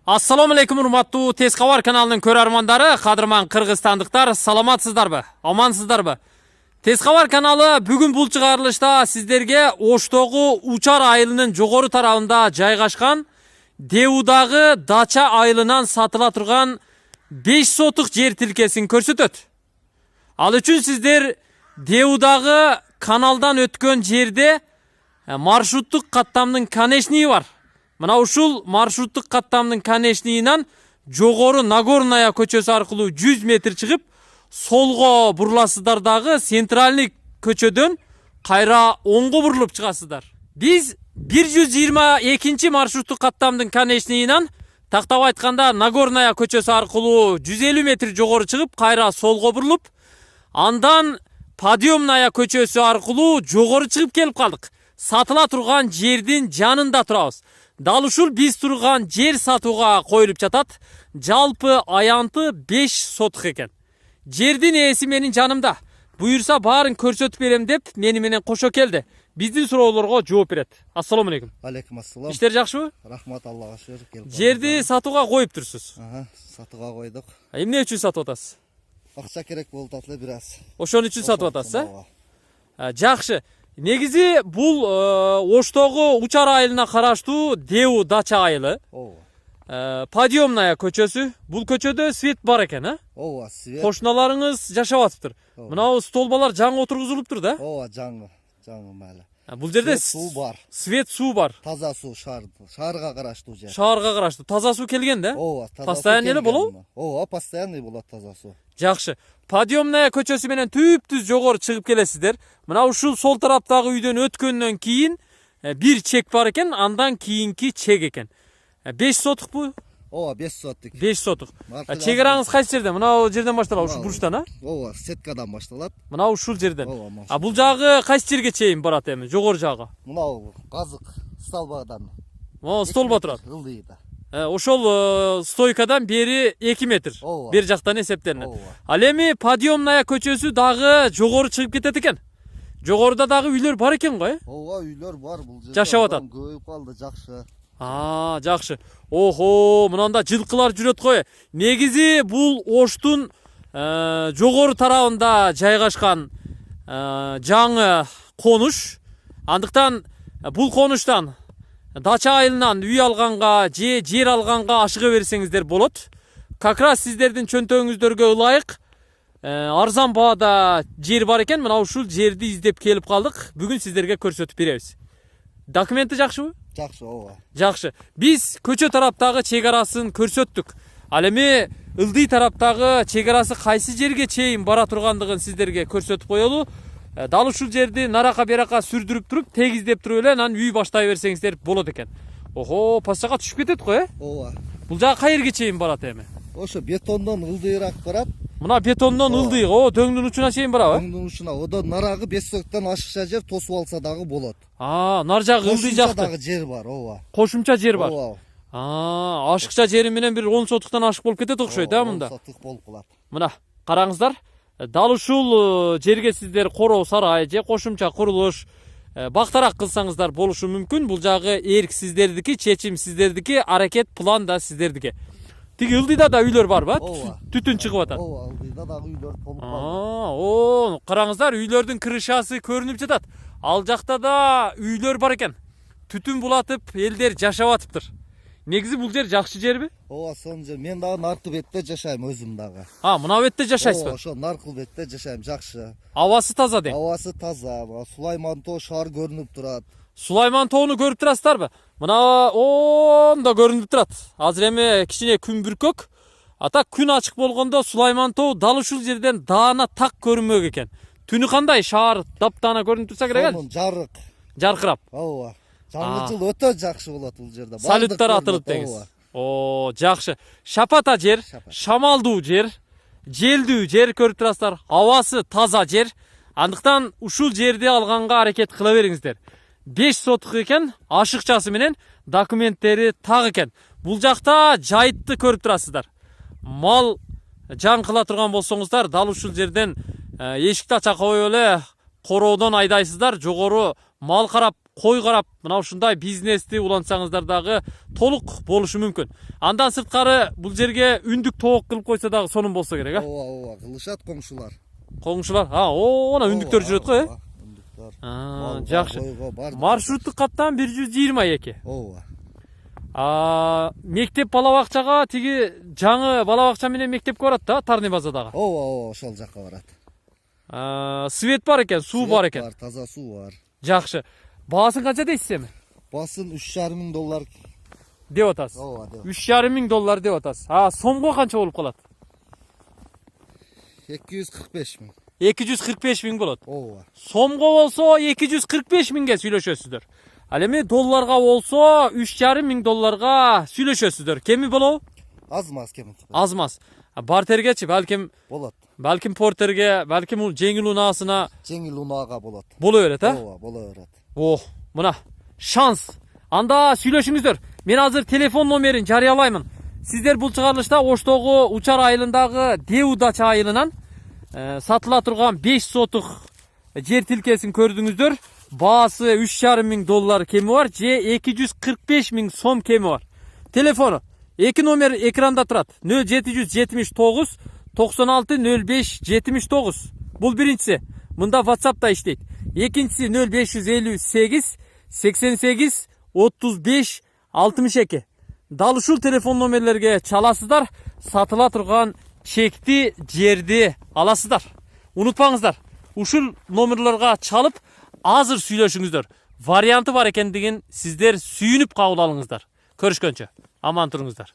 Assalamu alaikum урматтуу Tez Xabar kanalının көрермандары, қадырман қырғызстандықтар, саламатсыздарбы? Амансыздарбы? Tez Xabar kanalı бүгін бұл чыгарылышта сіздерге Оштогу Учар айылының жогору тарабында жайгашкан Деудагы Дача айылынан сатыла турган 5 сотық жер тилкесин көрсөтөт. Ал үчүн сиздер Деудагы каналдан өткөн жерде маршруттук каттамдын конечниги бар. Мына ушул маршруттук каттамдын конечнигинен жогору Нагорная көчөсү аркылуу 100 метр чыгып, солго буруласыздар дагы центральный көчөдөн кайра оңго бурулуп чыгасыздар. Биз 122 маршруттук каттамдын конечнигинен тактап айтканда Нагорная көчөсү аркылуу 150 метр жогору чыгып, кайра солго бурулуп, андан Подъемная көчөсү аркылуу жогору чыгып келип калдык. Сатыла турган жердин жанында турабыз. Дал ушул биз турган жер сатууга коюлуп жатат. Жалпы аянты 5 сотук экен. Жердин ээси менин жанымда. Буюрса баарын көрсөтүп берем деп мени менен кошо келди. Биздин суроолорго жооп берет. Ассаламу алейкум. Алейкум ассалам. Иштер жакшыбы? Рахмат, Аллага шүгүр. Келип. Жерди сатууга коюп турсуз. Сатууга койдук. Эмне үчүн сатып атасыз? Акча керек болуп атат эле бир аз. Ошон үчүн сатып атасыз, Жакшы. Негизи бул Оштогу Учар айылына караштуу Деу Дача айылы. Подъемная көчөсү. Бул көчөдө свет бар экен, Ооба, свет. Кошуналарыңыз жашап атыптыр. Мынау столбалар жаңы отургузулуптур да? Ооба, жаңы мали. Бул жерде суу бар. Свет суу бар. Таза суу, шаарга караштуу жер. Шаарга караштуу. Таза суу келген да? Ооба, таза. Постоянно эле болобу? Ооба, постоянный болот таза суу. Жакшы. Подъемная көчөсү менен түп-түз жогору чыгып келесиздер. Мына ушул сол тараптагы үйдөн өткөндөн кийин бир чек бар экен, андан кийинки чек экен. 5 сотукпу? Ооба, 5 сотук. 5 сотук. Чегираңыз кайсы жерден? Мына жерден башталат, ушул бурчтан, Ооба, сеткадан башталат. Мына ушул жерден. Ооба. Бул жагы кайсы жерге чейин барат эми? Жогору жагы. Мына казык столбадан. Столба турат. Ылдыйда. Ошол стойкадан бери 2 метр. Бер жактан эсептелинет. Ал эми Подъемная көчөсү дагы жогору чыгып кетет экен. Жогоруда дагы үйлөр бар экен го, Ооба, үйлөр бар бул жерде. Жашап атат. Көбөйүп калды, жакшы. Жакшы. Охо, мынанда жылкылар жүрөт го. Негизи бул Оштун жогору тарабында жайгашкан жаңы конуш. Андыктан бул конуштан Дача айылынан үй алганга же жер алганга ашыга берсеңиздер болот. Как раз сиздердин чөнтөгүңүздөргө ылайык арзан баада жер бар экен. Мына ушул жерди издеп келип калдык. Бүгүн сиздерге көрсөтүп беребиз. Документи жакшыбы? Жакшы, ооба. Жакшы. Биз көчө тараптагы чек арасын көрсөттүк. Ал эми ылдый тараптагы чек арасы кайсы жерге чейин бара тургандыгын сиздерге көрсөтүп коелу. Дал ушул жерди нарака берака сүрдүрүп туруп, тегиздеп туруп эле анан үй баштай берсеңиздер болот экен. Охо, пассага түшүп кетет го, Ооба. Бул жагы кай жерге чейин барат эми? Ошо бетондон ылдыйраак барат. Мына бетондон ылдый, дөңдүн учуна чейин барабы? Дөңдүн учуна, одон нарагы 5 соктон ашыкча жер тосуп алса дагы болот. Нар жагы ылдый жакты. Дагы жер бар, ооба. Кошумча жер бар. Ооба. Ашыкча жери менен бир 10 сотуктан ашык болуп кетет окшойт, мында. 10 сотук болуп калат. Мына, караңыздар. Дал ушул жерге сиздер короо сарай же кошумча курулуш бактарак кылсаңыздар болушу мүмкүн. Бул жагы эрк сиздердики, чечим сиздердики, аракет план да сиздердики. Тиги ылдыйда да үйлөр барбы? Түтүн чыгып атат. Ооба, ылдыйда дагы үйлөр толуп калды. Караңыздар, үйлөрдүн крышасы көрүнүп жатат. Ал жакта да үйлөр бар экен. Түтүн булатып, элдер жашап атыптыр. Негизи бул жер жакшы жерби? Ооба, сонун жер. Мен дагы наркы бетте жашайм өзүм дагы. Мына бетте жашайсызбы? Ошо наркы бетте жашайм, жакшы. Абасы таза дейм. Абасы таза. Сулайман тоо шаар көрүнүп турат. Сулайман тоону көрүп турасыздарбы? Мына ондо көрүнүп турат. Азыр эми кичине күн бүркөк. Ата күн ачык болгондо Сулайман тоо дал ушул жерден даана так көрүнмөк экен. Түнү кандай? Шаар таптаана көрүнүп турса керек Сонун жарык. Жаркырап. Ооба. Жаңы жыл өтө жакшы болот бул жерде. Салюттар атылып деңиз. Жакшы. Шапата жер, шамалдуу жер, желдүү жер көрүп турасыздар. Абасы таза жер. Андыктан ушул жерди алганга аракет кыла бериңиздер. 5 сотук экен, ашыкчасы менен документтери так экен. Бул жакта жайтты көрүп турасыздар. Мал жан кыла турган болсоңуздар, дал ушул жерден эшикти ача коюп эле короодон айдайсыздар, жогору мал карап, кой карап, мына ушундай бизнести улантсаңыздар дагы толук болушу мүмкүн. Андан сырткары бул жерге үндүк тоок кылып койсо дагы сонун болсо керек, а? Ооба, кылышат коңшулар. Коңшулар. Она үндүктөр жүрөт го, Үндүктөр. Жакшы. Маршруттук каттам 122. Ооба. Мектеп бала бакчага тиги жаңы бала бакча менен мектепке барат да, Тарный базадагы. Ооба, ошол жакка барат. Свет бар экен, суу бар экен. Бар, таза суу бар. Жакшы. Баасын канча дейсиз эми? Басын $3,500 деп атасыз. Ооба, деп. $3,500 деп атасыз. Сомго канча болуп калат? 245 миң. 245 миң болот. Ооба. Сомго болсо 245 миңге сүйлөшөсүздөр. Ал эми долларга болсо $3,500 сүйлөшөсүздөр. Кеми болобу? Аз-маз кеми. Аз-маз. Бартергечи балким Болот. Балким портерге, балким жеңил унаасына Жеңил унаага болот. боло берет, а? Ооба, боло берет. Мына шанс. Анда сүйлөшүңүздөр. Мен азыр телефон номерин жарыялаймын. Сиздер бул чыгарылышта Оштогу Учар айылындагы Деудача айылынан сатыла турган 5 сотук жер тилкесин көрдүңүздөр. Баасы $3,500 кеми бар, же 245 миң сом кеми бар. Телефону 2 номер экранда турат. 0779 96 05 79. Бул биринчиси. Мында WhatsApp-та иштейт. Экинчиси 0558 88 35 62. Дал ушул телефон номерлерге чаласыздар, сатыла турган чекти жерди аласыздар. Унутпаңыздар. Ушул номерлерге чалып азыр сүйлөшүңүздөр. Варианты бар экендигин сиздер сүйүнүп кабыл алыңыздар. Көрүшкөнчө. Аман туруңуздар.